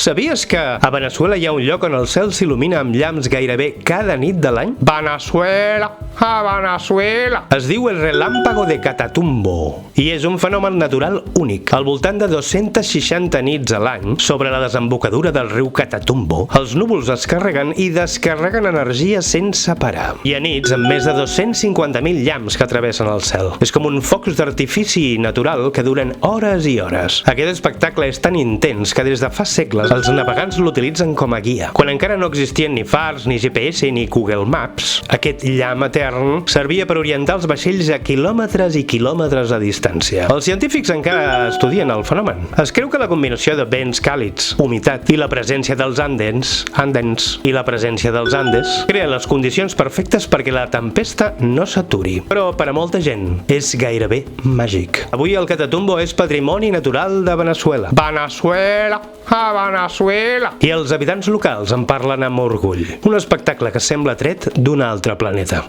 Sabies que a Veneçuela hi ha un lloc on el cel s'il·lumina amb llamps gairebé cada nit de l'any? Veneçuela, a Veneçuela! Es diu el Relámpago de Catatumbo i és un fenomen natural únic. Al voltant de 260 nits a l'any, sobre la desembocadura del riu Catatumbo, els núvols es carreguen i descarreguen energia sense parar. Hi ha nits amb més de 250.000 llamps que travessen el cel. És com un foc d'artifici natural que duren hores i hores. Aquest espectacle és tan intens que des de fa segles els navegants l'utilitzen com a guia. Quan encara no existien ni fars, ni GPS, ni Google Maps, aquest llamp etern servia per orientar els vaixells a quilòmetres i quilòmetres de distància. Els científics encara estudien el fenomen. Es creu que la combinació de vents càlids, humitat i la presència dels Andes crea les condicions perfectes perquè la tempesta no s'aturi. Però per a molta gent és gairebé màgic. Avui el Catatumbo és patrimoni natural de Veneçuela. Veneçuela, a Veneçuela! I els habitants locals en parlen amb orgull. Un espectacle que sembla tret d'un altre planeta.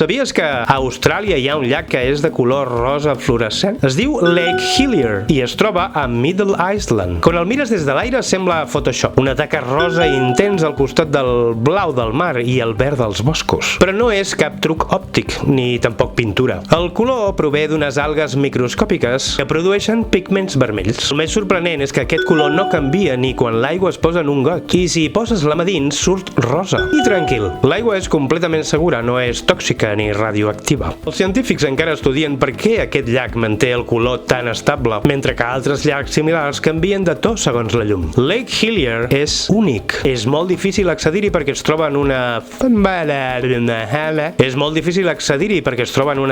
Sabies que a Austràlia hi ha un llac que és de color rosa fluorescent? Es diu Lake Hillier i es troba a Middle Island. Quan el mires des de l'aire sembla Photoshop, una taca rosa intens al costat del blau del mar i el verd dels boscos. Però no és cap truc òptic, ni tampoc pintura. El color prové d'unes algues microscòpiques que produeixen pigments vermells. El més sorprenent és que aquest color no canvia ni quan l'aigua es posa en un got, i si hi poses la mà dins surt rosa. I tranquil, l'aigua és completament segura, no és tòxica ni radioactiva. Els científics encara estudien per què aquest llac manté el color tan estable, mentre que altres llacs similars canvien de to segons la llum. Lake Hillier és únic. És molt difícil accedir-hi perquè es troba en una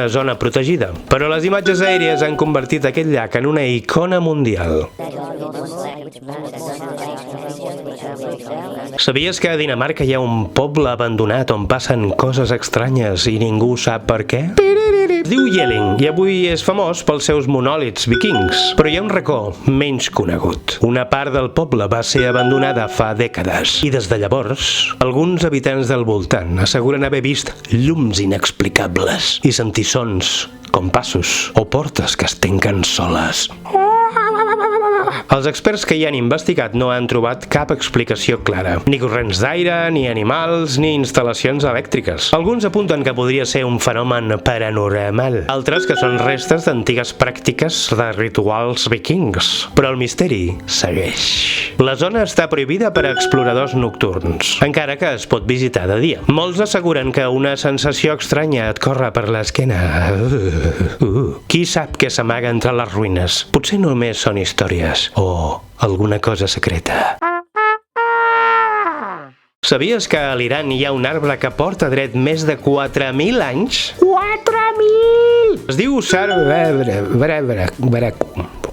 zona protegida. Però les imatges aèries han convertit aquest llac en una icona mundial. Sabies que a Dinamarca hi ha un poble abandonat on passen coses estranyes i ningú sap per què? Es diu Jelling i avui és famós pels seus monòlits vikings. Però hi ha un racó menys conegut. Una part del poble va ser abandonada fa dècades i des de llavors alguns habitants del voltant asseguren haver vist llums inexplicables i sentir sons com passos o portes que es tanquen soles. Els experts que hi han investigat no han trobat cap explicació clara. Ni corrents d'aire, ni animals, ni instal·lacions elèctriques. Alguns apunten que podria ser un fenomen paranormal. Altres que són restes d'antigues pràctiques de rituals vikings. Però el misteri segueix. La zona està prohibida per a exploradors nocturns, encara que es pot visitar de dia. Molts asseguren que una sensació estranya et corre per l'esquena. Qui sap què s'amaga entre les ruïnes? Potser només són històries o alguna cosa secreta. Sabies que a l'Iran hi ha un arbre que porta dret més de 4.000 anys? 4.000! Es diu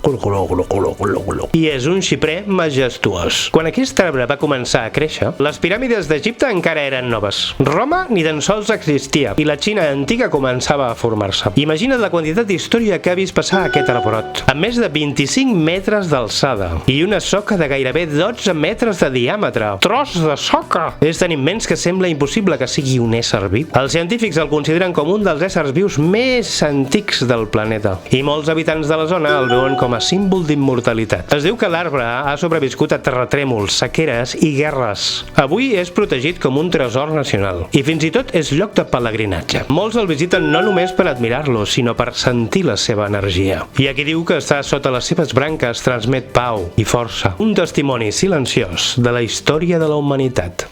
i és un xiprer majestuós. Quan aquest arbre va començar a créixer, les piràmides d'Egipte encara eren noves. Roma ni tan sols existia i la Xina antiga començava a formar-se. Imagina't la quantitat d'història que ha vist passar aquest arbrot. Amb més de 25 metres d'alçada i una soca de gairebé 12 metres de diàmetre. Tros de soca! És tan immens que sembla impossible que sigui un ésser viu. Els científics el consideren com un dels éssers vius més antics del planeta i molts habitants de la zona el veuen com a símbol d'immortalitat. Es diu que l'arbre ha sobreviscut a terratrèmols, sequeres i guerres. Avui és protegit com un tresor nacional i fins i tot és lloc de pelegrinatge. Molts el visiten no només per admirar-lo, sinó per sentir la seva energia. Hi ha qui diu que estar sota les seves branques transmet pau i força. Un testimoni silenciós de la història de la humanitat.